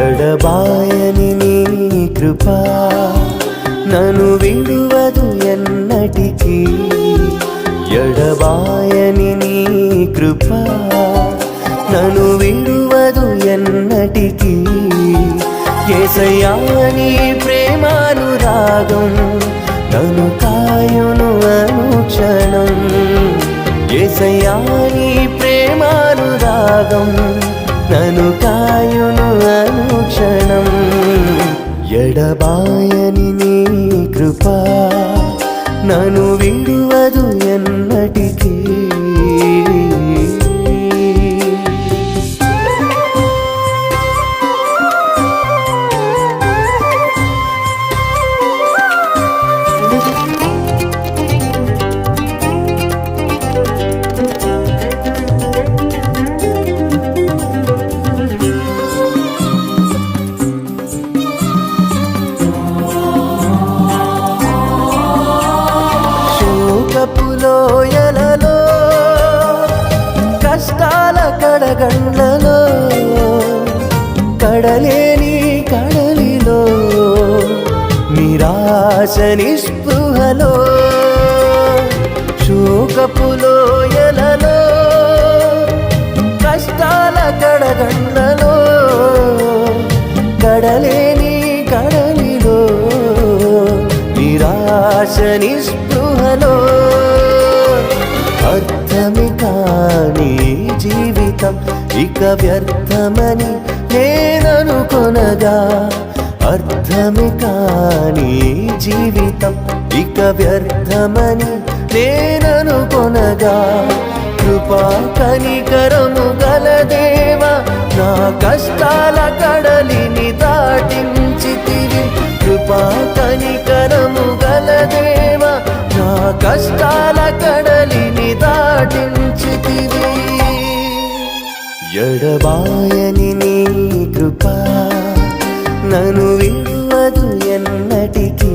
ఎడబాయని నీ కృపా నన్ను విడువదు ఎన్నటికీ. ఎడబాయని నీ కృపా నన్ను విడువదు ఎన్నటికీ. యేసయ్యా నీ ప్రేమానురాగం నన్ను కాయును అనుక్షణం. యేసయ్యా నీ ప్రేమానురాగం నన్ను కాయును అనుక్షణం. ఎడబాయని నీ కృపా నన్ను విడువదు ఎన్నటికీ. లోయలలో కష్టాల కడగండ్లలో కడలేని కడలిలో నిరాశ నిస్పృహలో శోకపు లోయలలో కష్టాల కడగండ్లలో కడలేని కడలిలో నిరాశ నిస్పృహలో అర్థమే కాని జీవితం ఇక వ్యర్థమని నేననుకొనగా. అర్థమే కాని జీవితం ఇక వ్యర్థమని నేననుకొనగా. కృపా కనికరము గల దేవా నా కష్టాల కడలిని దాటించితివి. కృపా కనికరము గల దేవా నా కష్టాల కడలిని దాటించితివి. ఎడబాయని నీ కృపా నన్ను విడువదు ఎన్నటికీ.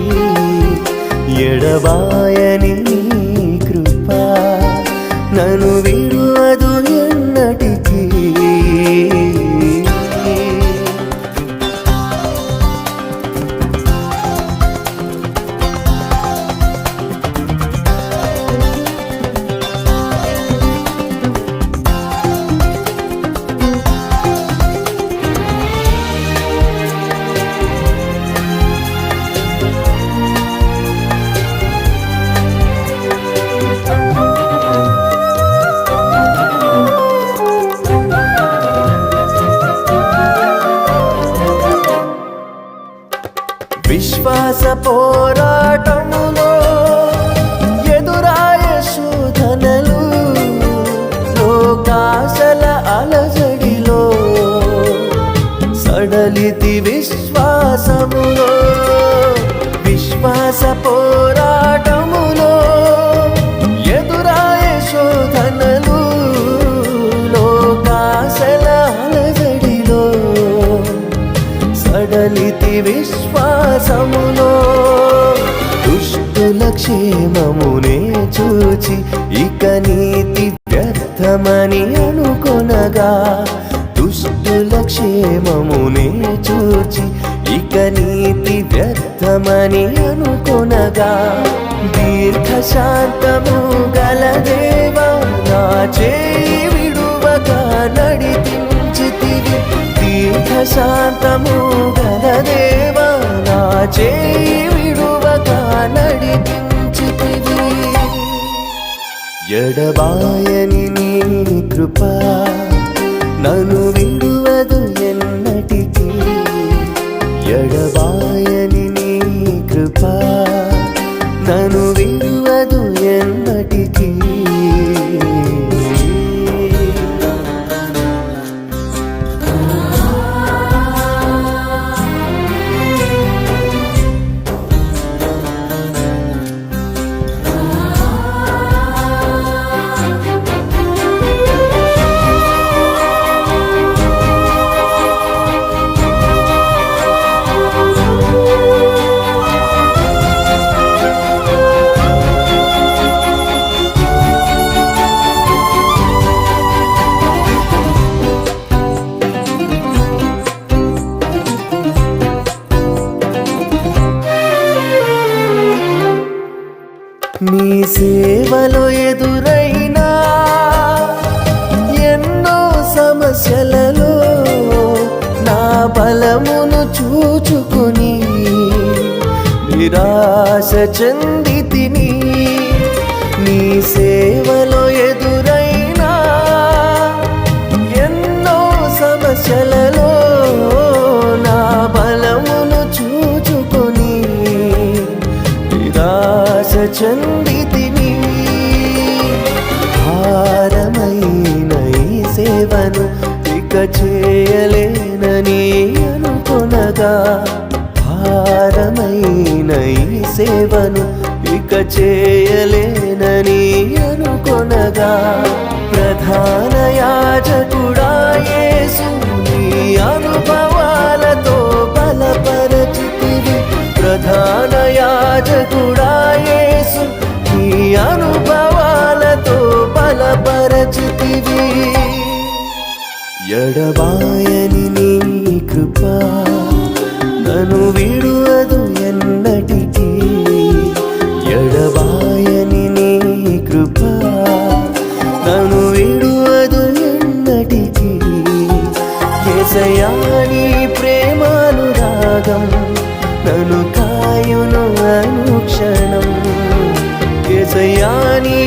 ఎడబాయని నీ కృపా నన్ను విడువదు ఎన్నటికీ. విశ్వాస పోరాటములో ఎదురాయ శోధనలు లోకాశల అలజడిలో సడలితి విశ్వాసములో. విశ్వాస పోరాటములో ఎదురాయ శోధనలు లోకాశల అలజడిలో సడలితి విశ్వాసములో. దుష్టుల క్షేమమునే చూచి ఇక నీతి వ్యర్థమని అనుకొనగా. దుష్టుల క్షేమమునే చూచి ఇక నీతి వ్యర్థమని అనుకొనగా. దీర్ఘశాంతము గల దేవా నా చేయి విడువగా నడిపించితివి. దీర్ఘశాంతము గల దేవా నా చేయి విడువగా నడిపించితివి. ఎడబాయని నీ కృపా నన్ను విడువదు ఎన్నటికీ. ఎడబాయని నీ కృపా నన్ను విడువదు ఎన్నటికీ. సేవలో ఎదురైనా ఎన్నో సమస్యలలో నా బలమును చూచుకొని నిరాశ చెందితిని. నీ సేవలో ఎదురైనా ఎన్నో సమస్యలలో నా బలమును చూచుకొని నిరాశ చెందితిని. భారమైన ఈ సేవను ఇక చేయలేనని అనుకొనగా, భారమైన ఈ సేవను ఇక చేయలేనని అనుకొనగా, ప్రధాన యాజకుడా యేసు నీ అనుభవాలతో బలపరచితివి. ప్రధాన యాజకుడా యేసు నీ అనుభవాలతో బలపరచితివి. ఎడబాయని నీ కృప నన్ను విడువదు ఎన్నటికీ. ఎడబాయని నీ కృప నన్ను విడువదు ఎన్నటికీ. యేసయ్యా నీ ప్రేమానురాగం నన్ను కాయును అనుక్షణం. యేసయ్యా నీ